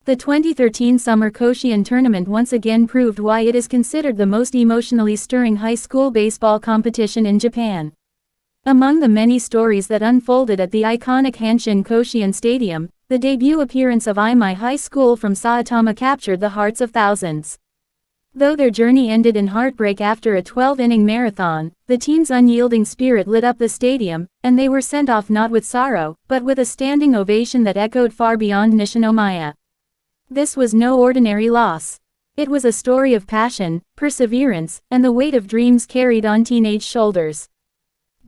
The 2013 Summer Koshien Tournament once again proved why it is considered the most emotionally stirring high school baseball competition in Japan. Among the many stories that unfolded at the iconic Hanshin Koshien Stadium, the debut appearance of Imai High School from Saitama captured the hearts of thousands. Though their journey ended in heartbreak after a 12-inning marathon, the team's unyielding spirit lit up the stadium, and they were sent off not with sorrow, but with a standing ovation that echoed far beyond Nishinomiya. This was no ordinary loss. It was a story of passion, perseverance, and the weight of dreams carried on teenage shoulders.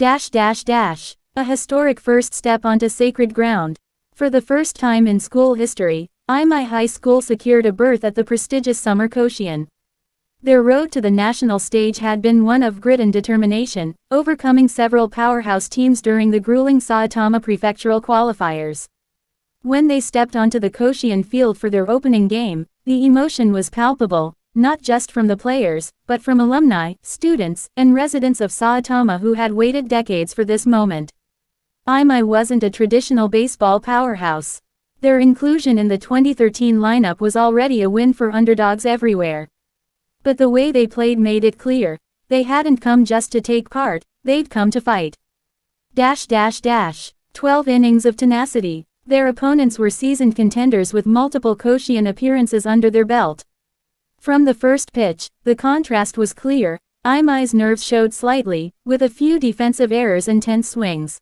A historic first step onto sacred ground. For the first time in school history, Imai High School secured a berth at the prestigious Summer Koshien. Their road to the national stage had been one of grit and determination, overcoming several powerhouse teams during the grueling Saitama Prefectural qualifiers. When they stepped onto the Koshien field for their opening game, the emotion was palpable, not just from the players, but from alumni, students, and residents of Saitama who had waited decades for this moment. Imai wasn't a traditional baseball powerhouse. Their inclusion in the 2013 lineup was already a win for underdogs everywhere. But the way they played made it clear, they hadn't come just to take part, they'd come to fight. 12 innings of tenacity. Their opponents were seasoned contenders with multiple Koshien appearances under their belt. From the first pitch, the contrast was clear. Imai's nerves showed slightly, with a few defensive errors and tense swings.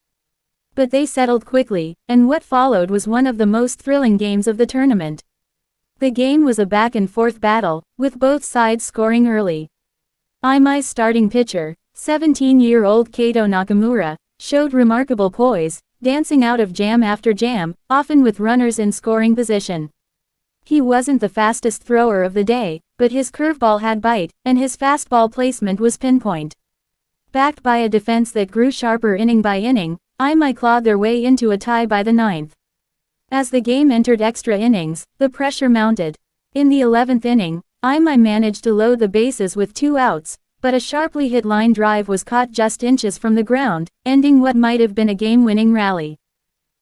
But they settled quickly, and what followed was one of the most thrilling games of the tournament. The game was a back-and-forth battle, with both sides scoring early. Imai's starting pitcher, 17-year-old Kato Nakamura, showed remarkable poise, dancing out of jam after jam, often with runners in scoring position. He wasn't the fastest thrower of the day, but his curveball had bite, and his fastball placement was pinpoint. Backed by a defense that grew sharper inning by inning, Imai clawed their way into a tie by the ninth. As the game entered extra innings, the pressure mounted. In the 11th inning, Imai managed to load the bases with 2 outs, but a sharply hit line drive was caught just inches from the ground, ending what might have been a game-winning rally.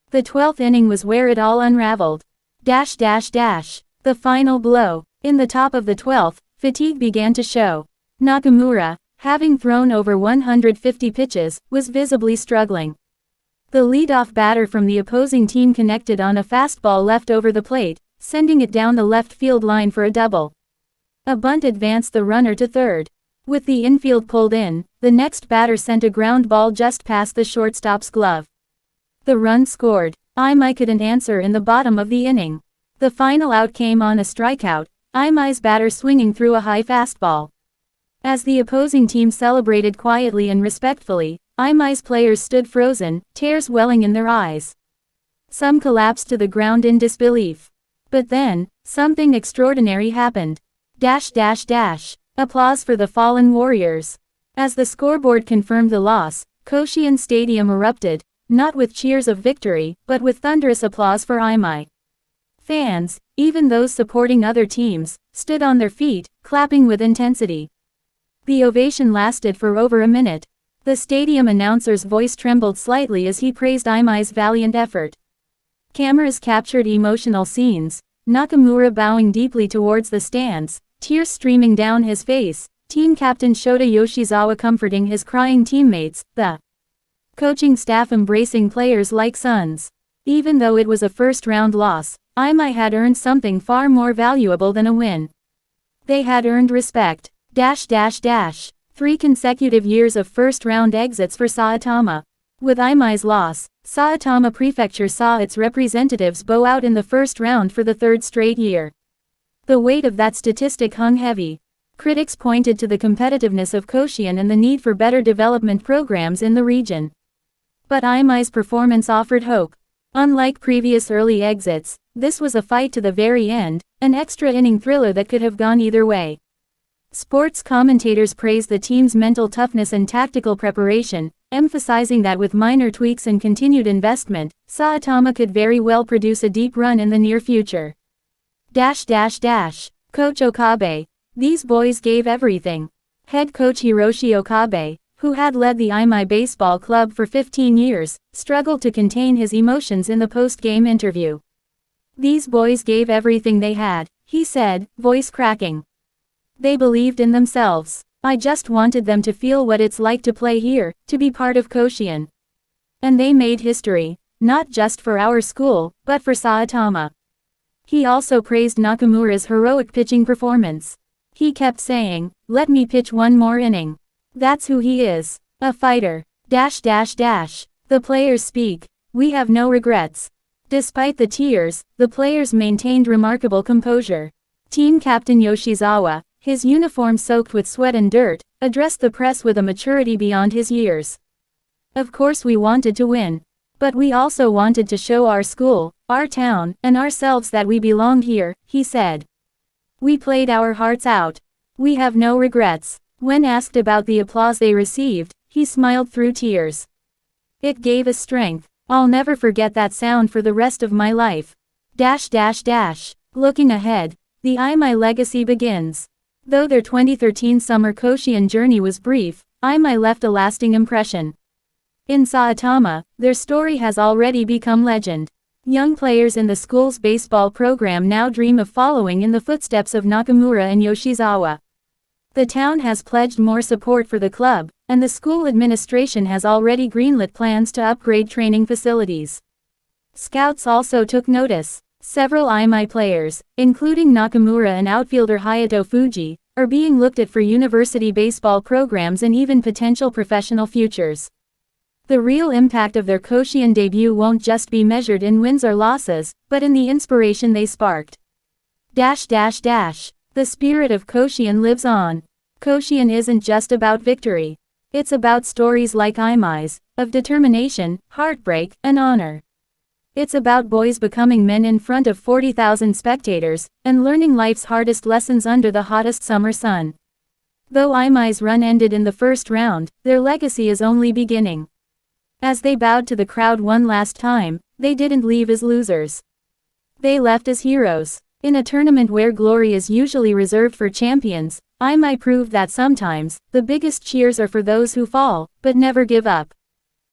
The 12th inning was where it all unraveled. The final blow. In the top of the 12th, fatigue began to show. Nakamura, having thrown over 150 pitches, was visibly struggling. The leadoff batter from the opposing team connected on a fastball left over the plate, sending it down the left field line for a double. A bunt advanced the runner to third. With the infield pulled in, the next batter sent a ground ball just past the shortstop's glove. The run scored. Imai couldn't answer in the bottom of the inning. The final out came on a strikeout, Imai's batter swinging through a high fastball. As the opposing team celebrated quietly and respectfully, Imai's players stood frozen, tears welling in their eyes. Some collapsed to the ground in disbelief. But then, something extraordinary happened. Applause for the fallen warriors. As the scoreboard confirmed the loss, Koshien Stadium erupted, not with cheers of victory, but with thunderous applause for Imai. Fans, even those supporting other teams, stood on their feet, clapping with intensity. The ovation lasted for over a minute. The stadium announcer's voice trembled slightly as he praised Imai's valiant effort. Cameras captured emotional scenes, Nakamura bowing deeply towards the stands, tears streaming down his face, team captain Shota Yoshizawa comforting his crying teammates, the coaching staff embracing players like sons. Even though it was a first-round loss, Imai had earned something far more valuable than a win. They had earned respect. 3 consecutive years of first-round exits for Saitama. With Imai's loss, Saitama Prefecture saw its representatives bow out in the first round for the 3rd straight year. The weight of that statistic hung heavy. Critics pointed to the competitiveness of Koshien and the need for better development programs in the region. But Imai's performance offered hope. Unlike previous early exits, this was a fight to the very end, an extra-inning thriller that could have gone either way. Sports commentators praised the team's mental toughness and tactical preparation, emphasizing that with minor tweaks and continued investment, Saitama could very well produce a deep run in the near future. Coach Okabe. These boys gave everything. Head coach Hiroshi Okabe, who had led the Imai Baseball Club for 15 years, struggled to contain his emotions in the post-game interview. These boys gave everything they had, he said, voice cracking. They believed in themselves. I just wanted them to feel what it's like to play here, to be part of Koshien. And they made history, not just for our school, but for Saitama. He also praised Nakamura's heroic pitching performance. He kept saying, "Let me pitch one more inning. That's who he is. A fighter. .. The players speak. We have no regrets." Despite the tears, the players maintained remarkable composure. Team captain Yoshizawa, his uniform soaked with sweat and dirt, addressed the press with a maturity beyond his years. "Of course we wanted to win. But we also wanted to show our school, our town, and ourselves that we belonged here," he said. "We played our hearts out. We have no regrets." When asked about the applause they received, he smiled through tears. "It gave us strength. I'll never forget that sound for the rest of my life." Looking ahead, the Imai legacy begins. Though their 2013 summer Koshien journey was brief, Imai left a lasting impression. In Saitama, their story has already become legend. Young players in the school's baseball program now dream of following in the footsteps of Nakamura and Yoshizawa. The town has pledged more support for the club, and the school administration has already greenlit plans to upgrade training facilities. Scouts also took notice. Several Imai players, including Nakamura and outfielder Hayato Fuji, are being looked at for university baseball programs and even potential professional futures. The real impact of their Koshien debut won't just be measured in wins or losses, but in the inspiration they sparked. The spirit of Koshien lives on. Koshien isn't just about victory. It's about stories like Imai's, of determination, heartbreak, and honor. It's about boys becoming men in front of 40,000 spectators, and learning life's hardest lessons under the hottest summer sun. Though Imai's run ended in the first round, their legacy is only beginning. As they bowed to the crowd one last time, they didn't leave as losers. They left as heroes. In a tournament where glory is usually reserved for champions, Imai proved that sometimes, the biggest cheers are for those who fall, but never give up.